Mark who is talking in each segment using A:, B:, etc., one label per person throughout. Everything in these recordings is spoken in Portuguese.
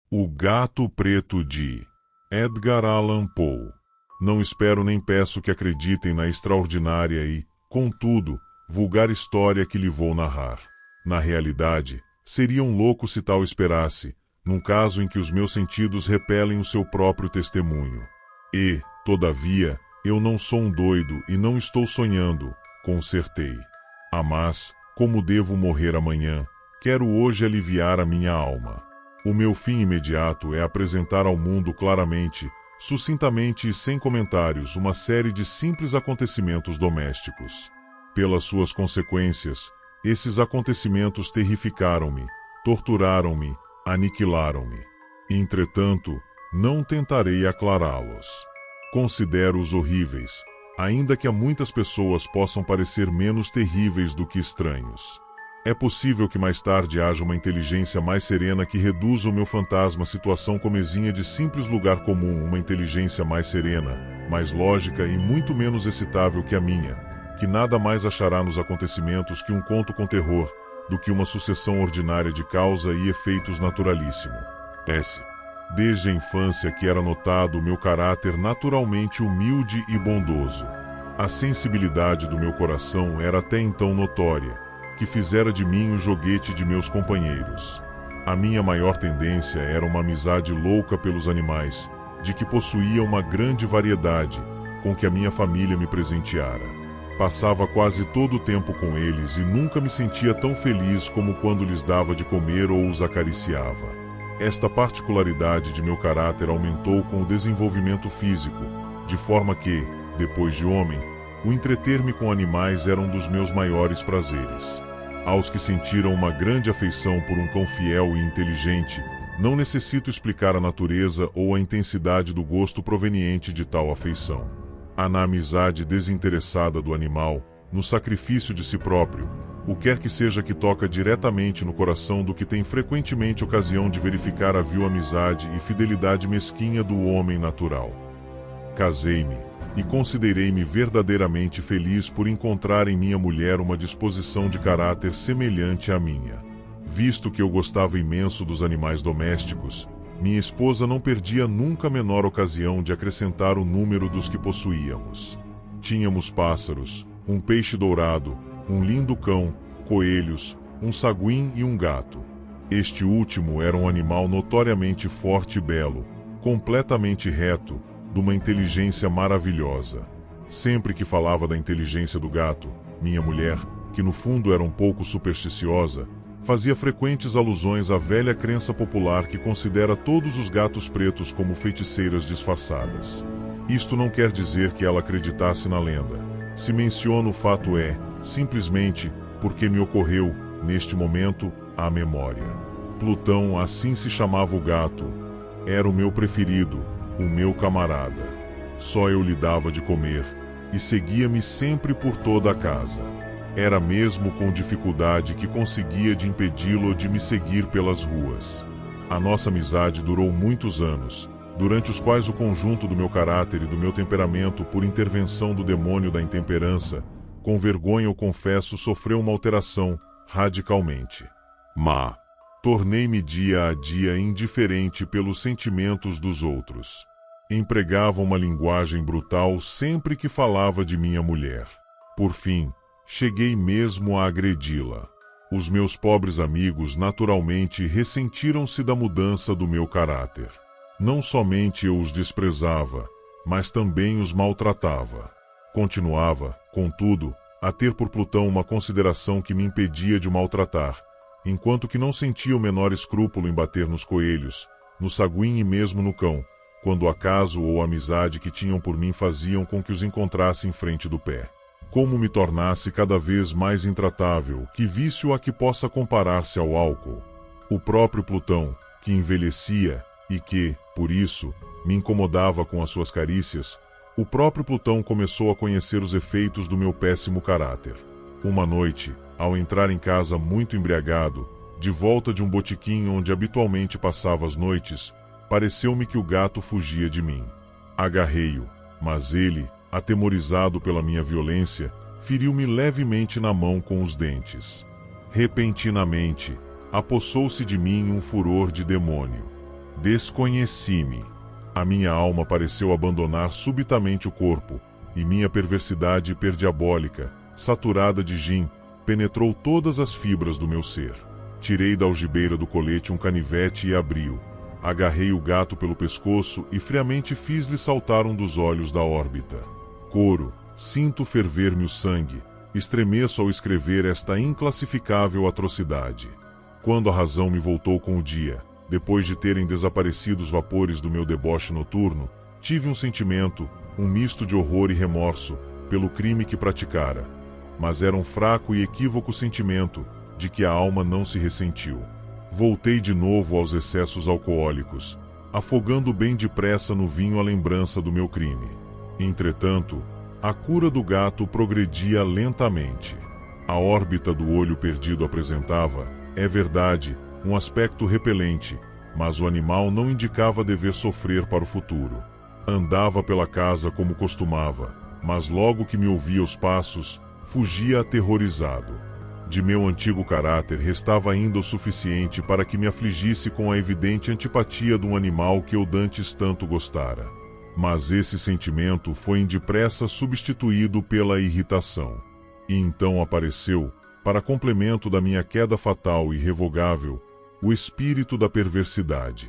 A: O Gato Preto de Edgar Allan Poe. Não espero nem peço que acreditem na extraordinária e, contudo, vulgar história que lhe vou narrar. Na realidade, seria um louco se tal esperasse, num caso em que os meus sentidos repelem o seu próprio testemunho. E, todavia, eu não sou um doido e não estou sonhando, consertei. Mas, como devo morrer amanhã, quero hoje aliviar a minha alma. O meu fim imediato é apresentar ao mundo claramente, sucintamente e sem comentários uma série de simples acontecimentos domésticos. Pelas suas consequências, esses acontecimentos terrificaram-me, torturaram-me, aniquilaram-me. Entretanto, não tentarei aclará-los. Considero-os horríveis, ainda que a muitas pessoas possam parecer menos terríveis do que estranhos. É possível que mais tarde haja uma inteligência mais serena que reduza o meu fantasma à situação comezinha de simples lugar comum, uma inteligência mais serena, mais lógica e muito menos excitável que a minha, que nada mais achará nos acontecimentos que um conto com terror, do que uma sucessão ordinária de causa e efeitos naturalíssimo. Desde a infância que era notado o meu caráter naturalmente humilde e bondoso. A sensibilidade do meu coração era até então notória, que fizera de mim o joguete de meus companheiros. A minha maior tendência era uma amizade louca pelos animais, de que possuía uma grande variedade, com que a minha família me presenteara. Passava quase todo o tempo com eles e nunca me sentia tão feliz como quando lhes dava de comer ou os acariciava. Esta particularidade de meu caráter aumentou com o desenvolvimento físico, de forma que, depois de homem, o entreter-me com animais era um dos meus maiores prazeres. Aos que sentiram uma grande afeição por um cão fiel e inteligente, não necessito explicar a natureza ou a intensidade do gosto proveniente de tal afeição. Há na amizade desinteressada do animal, no sacrifício de si próprio, o quer que seja que toca diretamente no coração do que tem frequentemente ocasião de verificar a vil amizade e fidelidade mesquinha do homem natural. Casei-me, e considerei-me verdadeiramente feliz por encontrar em minha mulher uma disposição de caráter semelhante à minha. Visto que eu gostava imenso dos animais domésticos, minha esposa não perdia nunca a menor ocasião de acrescentar o número dos que possuíamos. Tínhamos pássaros, um peixe dourado, um lindo cão, coelhos, um saguim e um gato. Este último era um animal notoriamente forte e belo, completamente reto, de uma inteligência maravilhosa. Sempre que falava da inteligência do gato, minha mulher, que no fundo era um pouco supersticiosa, fazia frequentes alusões à velha crença popular que considera todos os gatos pretos como feiticeiras disfarçadas. Isto não quer dizer que ela acreditasse na lenda. Se menciono o fato simplesmente, porque me ocorreu, neste momento, à memória. Plutão, assim se chamava o gato, era o meu preferido, o meu camarada. Só eu lhe dava de comer, e seguia-me sempre por toda a casa. Era mesmo com dificuldade que conseguia de impedi-lo de me seguir pelas ruas. A nossa amizade durou muitos anos, durante os quais o conjunto do meu caráter e do meu temperamento, por intervenção do demônio da intemperança, com vergonha eu confesso, sofreu uma alteração, radicalmente. Tornei-me dia a dia indiferente pelos sentimentos dos outros. Empregava uma linguagem brutal sempre que falava de minha mulher. Por fim, cheguei mesmo a agredi-la. Os meus pobres amigos naturalmente ressentiram-se da mudança do meu caráter. Não somente eu os desprezava, mas também os maltratava. Continuava, contudo, a ter por Plutão uma consideração que me impedia de o maltratar, enquanto que não sentia o menor escrúpulo em bater nos coelhos, no saguim e mesmo no cão, quando o acaso ou a amizade que tinham por mim faziam com que os encontrasse em frente do pé. Como me tornasse cada vez mais intratável, que vício a que possa comparar-se ao álcool. O próprio Plutão, que envelhecia e que, por isso, me incomodava com as suas carícias, o próprio Plutão começou a conhecer os efeitos do meu péssimo caráter. Uma noite, ao entrar em casa muito embriagado, de volta de um botequim onde habitualmente passava as noites, pareceu-me que o gato fugia de mim. Agarrei-o, mas ele, atemorizado pela minha violência, feriu-me levemente na mão com os dentes. Repentinamente, apossou-se de mim um furor de demônio. Desconheci-me. A minha alma pareceu abandonar subitamente o corpo, e minha perversidade hiperdiabólica, saturada de gin, penetrou todas as fibras do meu ser. Tirei da algibeira do colete um canivete e abri-o. Agarrei o gato pelo pescoço e friamente fiz-lhe saltar um dos olhos da órbita. Coro, sinto ferver-me o sangue, estremeço ao escrever esta inclassificável atrocidade. Quando a razão me voltou com o dia, depois de terem desaparecido os vapores do meu deboche noturno, tive um sentimento, um misto de horror e remorso, pelo crime que praticara. Mas era um fraco e equívoco sentimento, de que a alma não se ressentiu. Voltei de novo aos excessos alcoólicos, afogando bem depressa no vinho a lembrança do meu crime. Entretanto, a cura do gato progredia lentamente. A órbita do olho perdido apresentava, é verdade, um aspecto repelente, mas o animal não indicava dever sofrer para o futuro. Andava pela casa como costumava, mas logo que me ouvia os passos, fugia aterrorizado. De meu antigo caráter restava ainda o suficiente para que me afligisse com a evidente antipatia de um animal que eu dantes tanto gostara. Mas esse sentimento foi indepressa substituído pela irritação. E então apareceu, para complemento da minha queda fatal e irrevogável, o espírito da perversidade.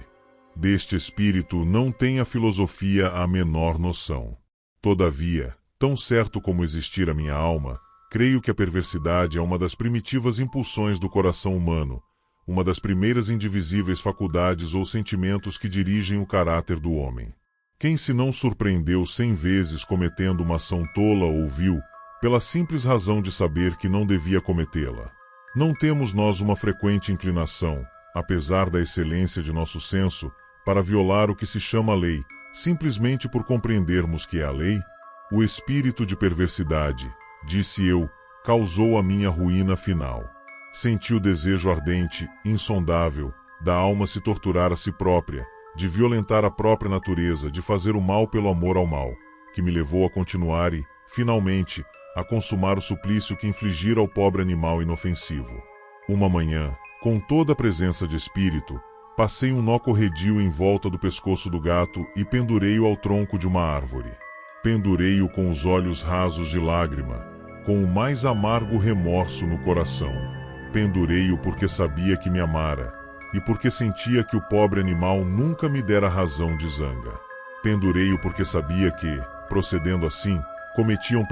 A: Deste espírito não tem a filosofia a menor noção. Todavia, tão certo como existir a minha alma, creio que a perversidade é uma das primitivas impulsões do coração humano, uma das primeiras indivisíveis faculdades ou sentimentos que dirigem o caráter do homem. Quem se não surpreendeu 100 vezes cometendo uma ação tola ou vil, pela simples razão de saber que não devia cometê-la? Não temos nós uma frequente inclinação, apesar da excelência de nosso senso, para violar o que se chama lei, simplesmente por compreendermos que é a lei? O espírito de perversidade, disse eu, causou a minha ruína final. Senti o desejo ardente, insondável, da alma se torturar a si própria, de violentar a própria natureza, de fazer o mal pelo amor ao mal, que me levou a continuar e, finalmente, a consumar o suplício que infligira ao pobre animal inofensivo. Uma manhã, com toda a presença de espírito, passei um nó corredio em volta do pescoço do gato e pendurei-o ao tronco de uma árvore. Pendurei-o com os olhos rasos de lágrima, com o mais amargo remorso no coração. Pendurei-o porque sabia que me amara, e porque sentia que o pobre animal nunca me dera razão de zanga. Pendurei-o porque sabia que, procedendo assim, cometia um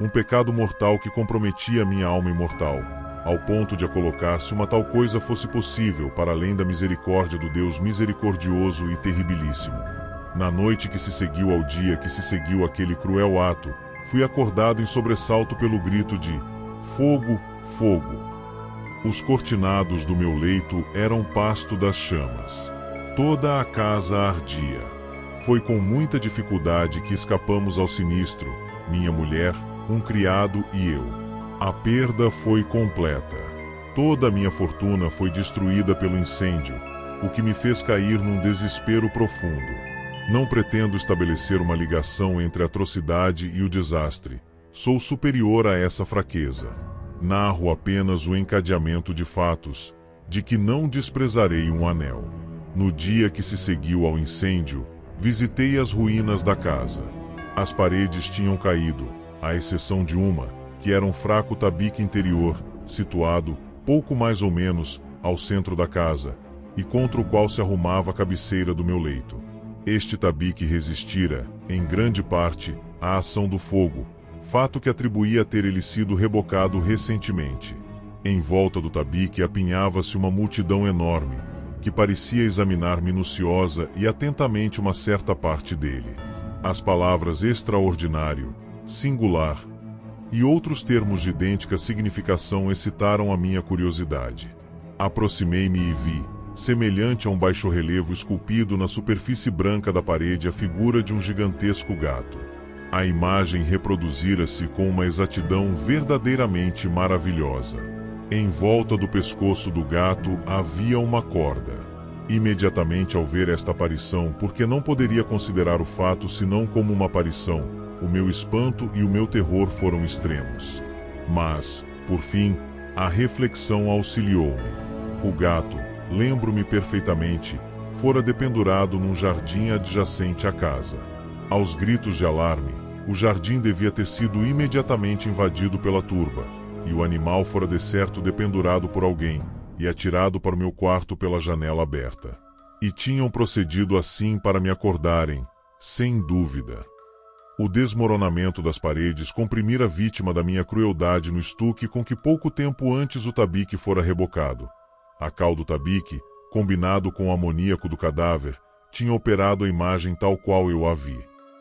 A: pecado mortal que comprometia a minha alma imortal, ao ponto de a colocar se uma tal coisa fosse possível para além da misericórdia do Deus misericordioso e terribilíssimo. Na noite que se seguiu ao dia que se seguiu aquele cruel ato, fui acordado em sobressalto pelo grito de "Fogo, fogo!". Os cortinados do meu leito eram pasto das chamas. Toda a casa ardia. Foi com muita dificuldade que escapamos ao sinistro, minha mulher, um criado e eu. A perda foi completa. Toda a minha fortuna foi destruída pelo incêndio, o que me fez cair num desespero profundo. Não pretendo estabelecer uma ligação entre a atrocidade e o desastre. Sou superior a essa fraqueza. Narro apenas o encadeamento de fatos, de que não desprezarei um anel. No dia que se seguiu ao incêndio, visitei as ruínas da casa. As paredes tinham caído, à exceção de uma, que era um fraco tabique interior, situado, pouco mais ou menos, ao centro da casa, e contra o qual se arrumava a cabeceira do meu leito. Este tabique resistira, em grande parte, à ação do fogo, fato que atribuía a ter ele sido rebocado recentemente. Em volta do tabique apinhava-se uma multidão enorme, que parecia examinar minuciosa e atentamente uma certa parte dele. As palavras extraordinário, singular e outros termos de idêntica significação excitaram a minha curiosidade. Aproximei-me e vi, semelhante a um baixorrelevo esculpido na superfície branca da parede, a figura de um gigantesco gato. A imagem reproduzira-se com uma exatidão verdadeiramente maravilhosa. Em volta do pescoço do gato havia uma corda. Imediatamente ao ver esta aparição, porque não poderia considerar o fato senão como uma aparição, o meu espanto e o meu terror foram extremos. Mas, por fim, a reflexão auxiliou-me. O gato, lembro-me perfeitamente, fora dependurado num jardim adjacente à casa. Aos gritos de alarme, o jardim devia ter sido imediatamente invadido pela turba, e o animal fora de certo dependurado por alguém e atirado para o meu quarto pela janela aberta. E tinham procedido assim para me acordarem, sem dúvida. O desmoronamento das paredes comprimira a vítima da minha crueldade no estuque com que pouco tempo antes o tabique fora rebocado. A cal do tabique, combinado com o amoníaco do cadáver, tinha operado a imagem tal qual eu a vi.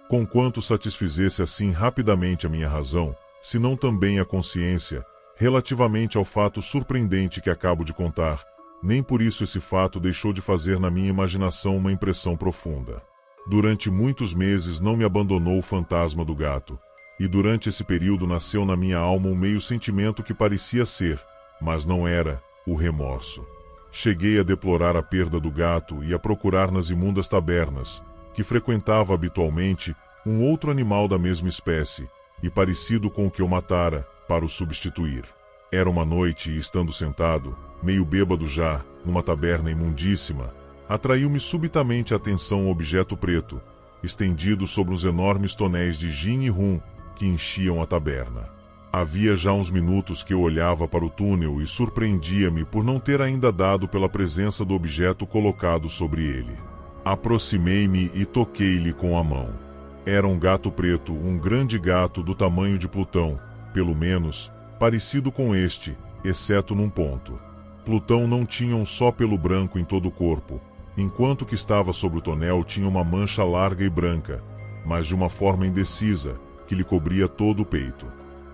A: Conquanto satisfizesse assim rapidamente a minha razão, se não também a consciência, relativamente ao fato surpreendente que acabo de contar, nem por isso esse fato deixou de fazer na minha imaginação uma impressão profunda. Durante muitos meses não me abandonou o fantasma do gato, e durante esse período nasceu na minha alma um meio sentimento que parecia ser, mas não era, o remorso. Cheguei a deplorar a perda do gato e a procurar nas imundas tabernas, que frequentava habitualmente, um outro animal da mesma espécie, e parecido com o que eu matara, para o substituir. Era uma noite e, estando sentado, meio bêbado já, numa taberna imundíssima, atraiu-me subitamente a atenção um objeto preto, estendido sobre os enormes tonéis de gin e rum que enchiam a taberna. Havia já uns minutos que eu olhava para o túnel e surpreendia-me por não ter ainda dado pela presença do objeto colocado sobre ele. Aproximei-me e toquei-lhe com a mão. Era um gato preto, um grande gato do tamanho de Plutão, pelo menos, parecido com este, exceto num ponto. Plutão não tinha um só pelo branco em todo o corpo, enquanto que estava sobre o tonel tinha uma mancha larga e branca, mas de uma forma indecisa, que lhe cobria todo o peito.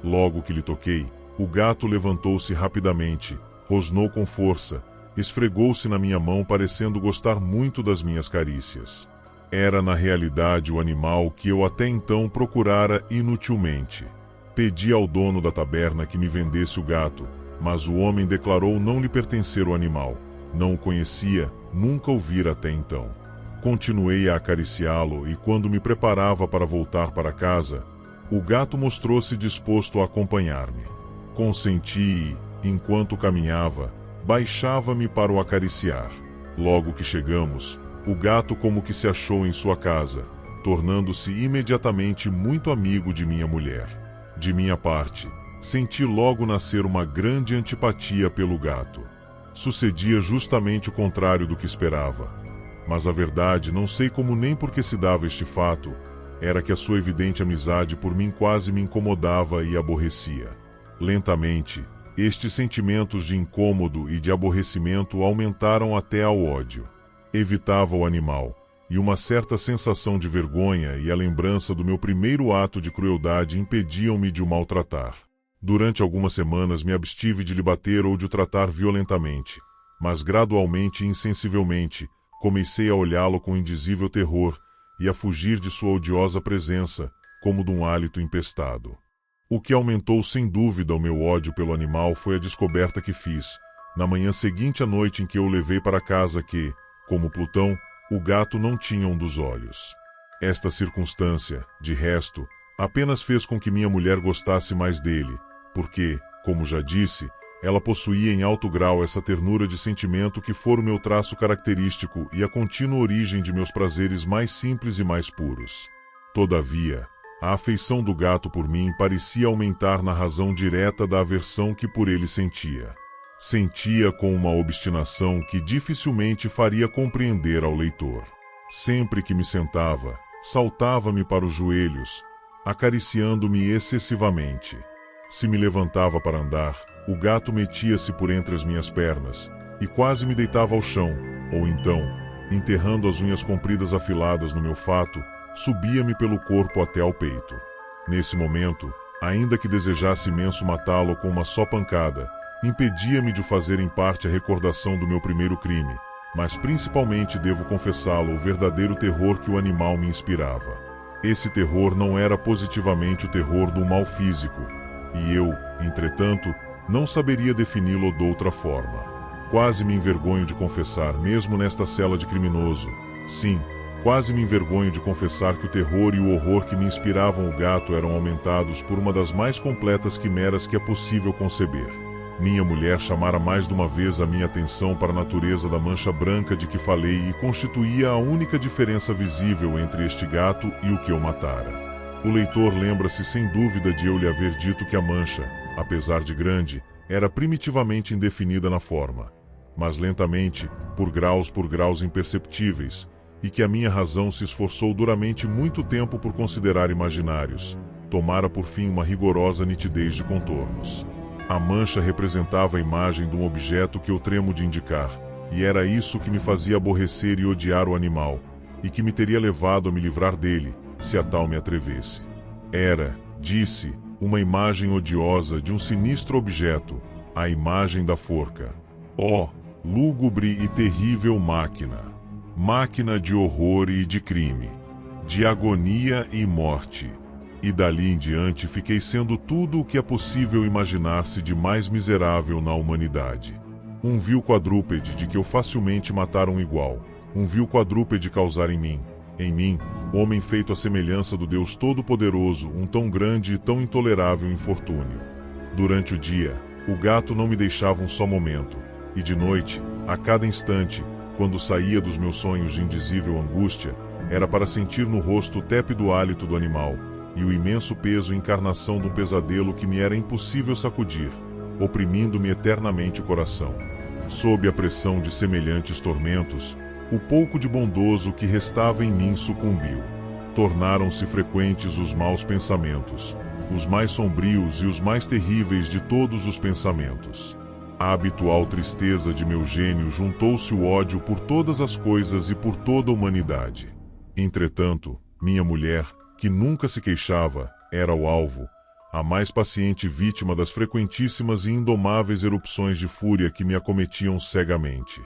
A: Logo que lhe toquei, o gato levantou-se rapidamente, rosnou com força, esfregou-se na minha mão parecendo gostar muito das minhas carícias. Era na realidade o animal que eu até então procurara inutilmente. Pedi ao dono da taberna que me vendesse o gato, mas o homem declarou não lhe pertencer o animal. Não o conhecia, nunca o vira até então. Continuei a acariciá-lo e quando me preparava para voltar para casa, o gato mostrou-se disposto a acompanhar-me. Consenti e, enquanto caminhava, baixava-me para o acariciar. Logo que chegamos, o gato como que se achou em sua casa, tornando-se imediatamente muito amigo de minha mulher. De minha parte, senti logo nascer uma grande antipatia pelo gato. Sucedia justamente o contrário do que esperava. Mas a verdade, não sei como nem por que se dava este fato, era que a sua evidente amizade por mim quase me incomodava e aborrecia. Lentamente, estes sentimentos de incômodo e de aborrecimento aumentaram até ao ódio. Evitava o animal, e uma certa sensação de vergonha e a lembrança do meu primeiro ato de crueldade impediam-me de o maltratar. Durante algumas semanas me abstive de lhe bater ou de o tratar violentamente, mas gradualmente e insensivelmente comecei a olhá-lo com indizível terror e a fugir de sua odiosa presença, como de um hálito empestado. O que aumentou sem dúvida o meu ódio pelo animal foi a descoberta que fiz, na manhã seguinte à noite em que eu o levei para casa que, como Plutão, o gato não tinha um dos olhos. Esta circunstância, de resto, apenas fez com que minha mulher gostasse mais dele, porque, como já disse, ela possuía em alto grau essa ternura de sentimento que fora o meu traço característico e a contínua origem de meus prazeres mais simples e mais puros. Todavia, a afeição do gato por mim parecia aumentar na razão direta da aversão que por ele sentia. Sentia com uma obstinação que dificilmente faria compreender ao leitor. Sempre que me sentava, saltava-me para os joelhos, acariciando-me excessivamente. Se me levantava para andar, o gato metia-se por entre as minhas pernas, e quase me deitava ao chão, ou então, enterrando as unhas compridas afiladas no meu fato, subia-me pelo corpo até ao peito. Nesse momento, ainda que desejasse imenso matá-lo com uma só pancada, impedia-me de fazer em parte a recordação do meu primeiro crime, mas principalmente devo confessá-lo o verdadeiro terror que o animal me inspirava. Esse terror não era positivamente o terror do mal físico, e eu, entretanto, não saberia defini-lo de outra forma. Quase me envergonho de confessar, mesmo nesta cela de criminoso. Sim, quase me envergonho de confessar que o terror e o horror que me inspiravam o gato eram aumentados por uma das mais completas quimeras que é possível conceber. Minha mulher chamara mais de uma vez a minha atenção para a natureza da mancha branca de que falei e constituía a única diferença visível entre este gato e o que eu matara. O leitor lembra-se sem dúvida de eu lhe haver dito que a mancha, apesar de grande, era primitivamente indefinida na forma, mas lentamente, por graus imperceptíveis, e que a minha razão se esforçou duramente muito tempo por considerar imaginários, tomara por fim uma rigorosa nitidez de contornos. A mancha representava a imagem de um objeto que eu tremo de indicar, e era isso que me fazia aborrecer e odiar o animal, e que me teria levado a me livrar dele, se a tal me atrevesse. Era, disse, uma imagem odiosa de um sinistro objeto, a imagem da forca. Ó, lúgubre e terrível máquina! Máquina de horror e de crime, de agonia e morte. E dali em diante fiquei sendo tudo o que é possível imaginar-se de mais miserável na humanidade. Um vil quadrúpede de que eu facilmente matara um igual, um vil quadrúpede causar em mim, homem feito à semelhança do Deus Todo-Poderoso, um tão grande e tão intolerável infortúnio. Durante o dia, o gato não me deixava um só momento, e de noite, a cada instante, quando saía dos meus sonhos de indizível angústia, era para sentir no rosto o tépido hálito do animal, e o imenso peso e encarnação de um pesadelo que me era impossível sacudir, oprimindo-me eternamente o coração. Sob a pressão de semelhantes tormentos, o pouco de bondoso que restava em mim sucumbiu. Tornaram-se frequentes os maus pensamentos, os mais sombrios e os mais terríveis de todos os pensamentos. À habitual tristeza de meu gênio juntou-se o ódio por todas as coisas e por toda a humanidade. Entretanto, minha mulher, que nunca se queixava, era o alvo, a mais paciente vítima das frequentíssimas e indomáveis erupções de fúria que me acometiam cegamente.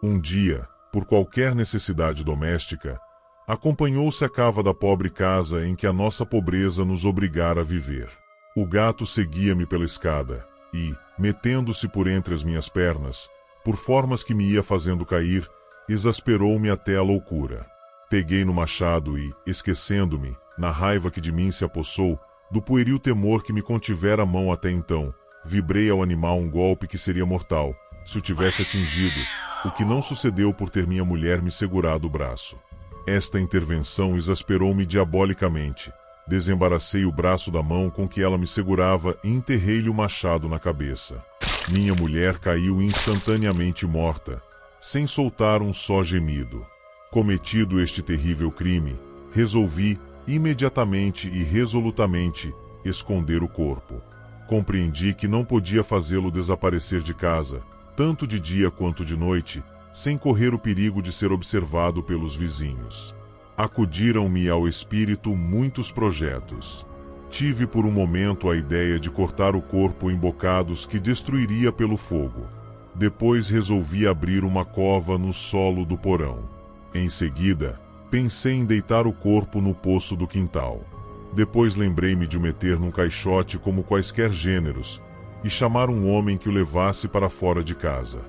A: Um dia, por qualquer necessidade doméstica, acompanhou-se a cava da pobre casa em que a nossa pobreza nos obrigara a viver. O gato seguia-me pela escada e, metendo-se por entre as minhas pernas, por formas que me ia fazendo cair, exasperou-me até a loucura. Peguei no machado e, esquecendo-me, na raiva que de mim se apossou, do pueril temor que me contivera a mão até então, vibrei ao animal um golpe que seria mortal, se o tivesse atingido, o que não sucedeu por ter minha mulher me segurado o braço. Esta intervenção exasperou-me diabolicamente. Desembaracei o braço da mão com que ela me segurava e enterrei-lhe o machado na cabeça. Minha mulher caiu instantaneamente morta, sem soltar um só gemido. Cometido este terrível crime, resolvi, imediatamente e resolutamente, esconder o corpo. Compreendi que não podia fazê-lo desaparecer de casa, tanto de dia quanto de noite, sem correr o perigo de ser observado pelos vizinhos. Acudiram-me ao espírito muitos projetos. Tive por um momento a ideia de cortar o corpo em bocados que destruiria pelo fogo. Depois resolvi abrir uma cova no solo do porão. Em seguida, pensei em deitar o corpo no poço do quintal. Depois lembrei-me de o meter num caixote como quaisquer gêneros e chamar um homem que o levasse para fora de casa.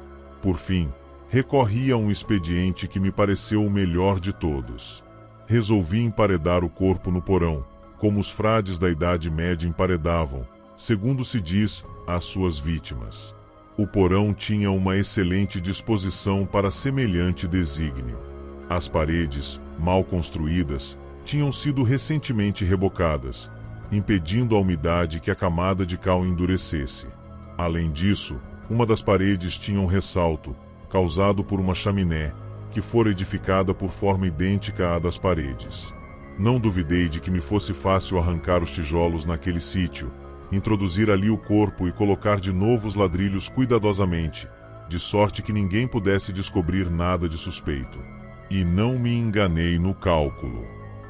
A: Por fim, recorri a um expediente que me pareceu o melhor de todos. Resolvi emparedar o corpo no porão, como os frades da Idade Média emparedavam, segundo se diz, as suas vítimas. O porão tinha uma excelente disposição para semelhante desígnio. As paredes, mal construídas, tinham sido recentemente rebocadas, impedindo a umidade que a camada de cal endurecesse. Além disso, uma das paredes tinha um ressalto, causado por uma chaminé, que fora edificada por forma idêntica à das paredes. Não duvidei de que me fosse fácil arrancar os tijolos naquele sítio, introduzir ali o corpo e colocar de novo os ladrilhos cuidadosamente, de sorte que ninguém pudesse descobrir nada de suspeito. E não me enganei no cálculo.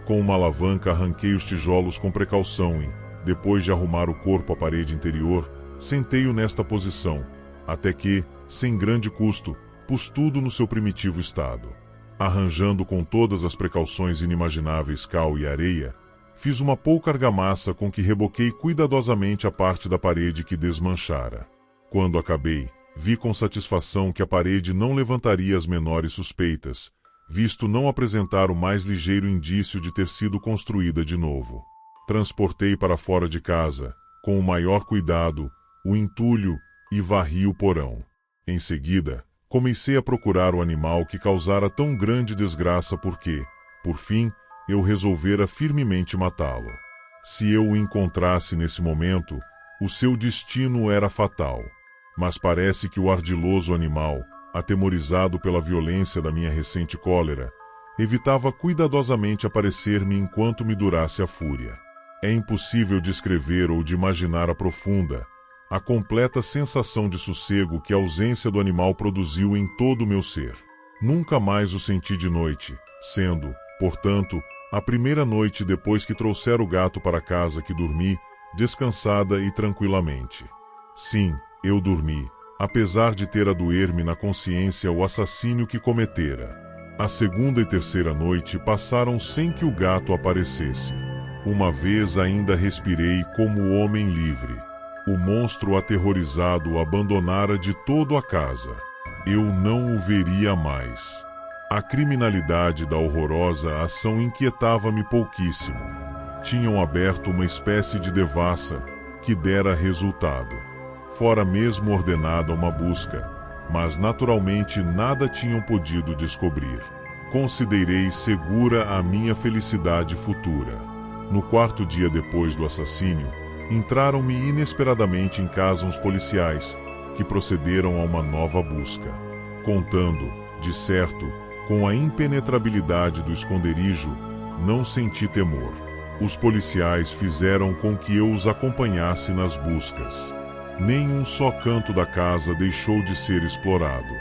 A: Com uma alavanca arranquei os tijolos com precaução e, depois de arrumar o corpo à parede interior, sentei-o nesta posição, até que, sem grande custo, pus tudo no seu primitivo estado. Arranjando com todas as precauções inimagináveis cal e areia, fiz uma pouca argamassa com que reboquei cuidadosamente a parte da parede que desmanchara. Quando acabei, vi com satisfação que a parede não levantaria as menores suspeitas, visto não apresentar o mais ligeiro indício de ter sido construída de novo. Transportei para fora de casa, com o maior cuidado, o entulho e varri o porão. Em seguida, comecei a procurar o animal que causara tão grande desgraça porque, por fim, eu resolvera firmemente matá-lo. Se eu o encontrasse nesse momento, o seu destino era fatal. Mas parece que o ardiloso animal, atemorizado pela violência da minha recente cólera, evitava cuidadosamente aparecer-me enquanto me durasse a fúria. É impossível descrever ou de imaginar a profunda, a completa sensação de sossego que a ausência do animal produziu em todo o meu ser. Nunca mais o senti de noite, sendo, portanto, a primeira noite depois que trouxera o gato para casa que dormi, descansada e tranquilamente. Sim, eu dormi, apesar de ter a doer-me na consciência o assassínio que cometera. A segunda e terceira noite passaram sem que o gato aparecesse. Uma vez ainda respirei como homem livre. O monstro aterrorizado abandonara de todo a casa. Eu não o veria mais. A criminalidade da horrorosa ação inquietava-me pouquíssimo. Tinham aberto uma espécie de devassa, que dera resultado. Fora mesmo ordenada uma busca, mas naturalmente nada tinham podido descobrir. Considerei segura a minha felicidade futura. No quarto dia depois do assassínio, entraram-me inesperadamente em casa uns policiais, que procederam a uma nova busca. Contando, de certo, com a impenetrabilidade do esconderijo, não senti temor. Os policiais fizeram com que eu os acompanhasse nas buscas. Nem um só canto da casa deixou de ser explorado.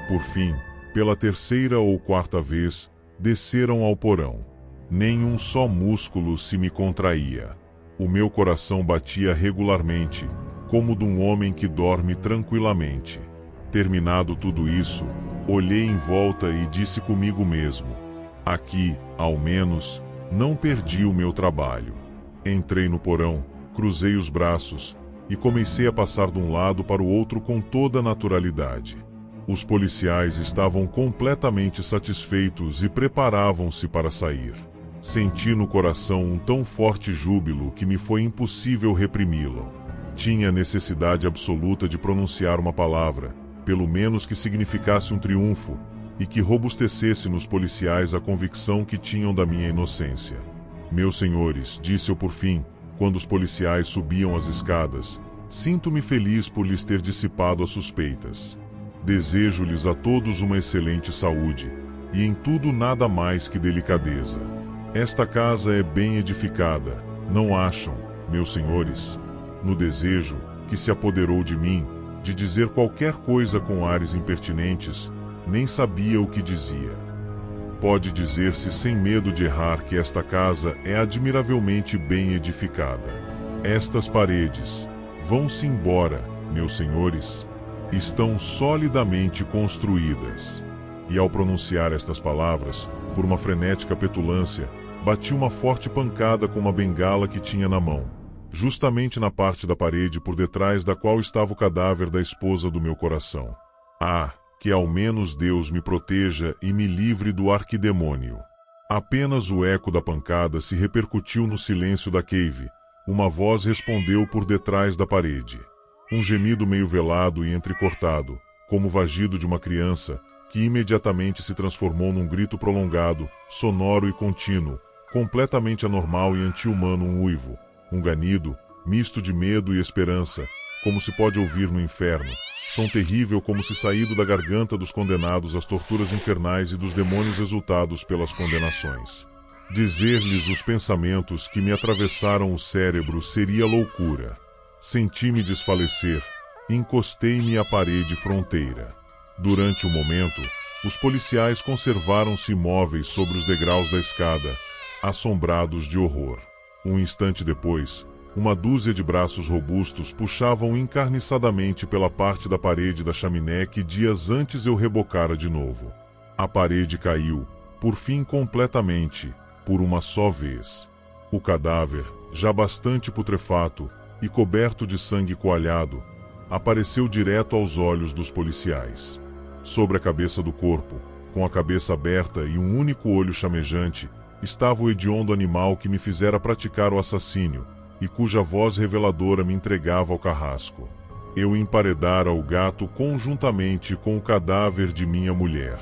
A: Por fim, pela terceira ou quarta vez, desceram ao porão. Nem um só músculo se me contraía. O meu coração batia regularmente, como de um homem que dorme tranquilamente. Terminado tudo isso, olhei em volta e disse comigo mesmo: aqui, ao menos, não perdi o meu trabalho. Entrei no porão, cruzei os braços e comecei a passar de um lado para o outro com toda naturalidade. Os policiais estavam completamente satisfeitos e preparavam-se para sair. Senti no coração um tão forte júbilo que me foi impossível reprimi-lo. Tinha necessidade absoluta de pronunciar uma palavra, pelo menos que significasse um triunfo, e que robustecesse nos policiais a convicção que tinham da minha inocência. Meus senhores, disse eu por fim, quando os policiais subiam as escadas, sinto-me feliz por lhes ter dissipado as suspeitas. Desejo-lhes a todos uma excelente saúde, e em tudo nada mais que delicadeza. Esta casa é bem edificada, não acham, meus senhores? No desejo, que se apoderou de mim, de dizer qualquer coisa com ares impertinentes, nem sabia o que dizia. Pode dizer-se sem medo de errar que esta casa é admiravelmente bem edificada. Estas paredes, vão-se embora, meus senhores, estão solidamente construídas. E ao pronunciar estas palavras, por uma frenética petulância, bati uma forte pancada com uma bengala que tinha na mão, justamente na parte da parede por detrás da qual estava o cadáver da esposa do meu coração. Ah, que ao menos Deus me proteja e me livre do arquidemônio. Apenas o eco da pancada se repercutiu no silêncio da cave. Uma voz respondeu por detrás da parede. Um gemido meio velado e entrecortado, como o vagido de uma criança, que imediatamente se transformou num grito prolongado, sonoro e contínuo, completamente anormal e anti-humano, um uivo, um ganido, misto de medo e esperança, como se pode ouvir no inferno, som terrível como se saído da garganta dos condenados às torturas infernais e dos demônios exultados pelas condenações. Dizer-lhes os pensamentos que me atravessaram o cérebro seria loucura. Senti-me desfalecer, encostei-me à parede fronteira. Durante um momento, os policiais conservaram-se imóveis sobre os degraus da escada, assombrados de horror. Um instante depois, uma dúzia de braços robustos puxavam encarniçadamente pela parte da parede da chaminé que dias antes eu rebocara de novo. A parede caiu, por fim completamente, por uma só vez. O cadáver, já bastante putrefato e coberto de sangue coalhado, apareceu direto aos olhos dos policiais. Sobre a cabeça do corpo, com a cabeça aberta e um único olho chamejante, estava o hediondo animal que me fizera praticar o assassínio, e cuja voz reveladora me entregava ao carrasco. eu emparedara o gato conjuntamente com o cadáver de minha mulher.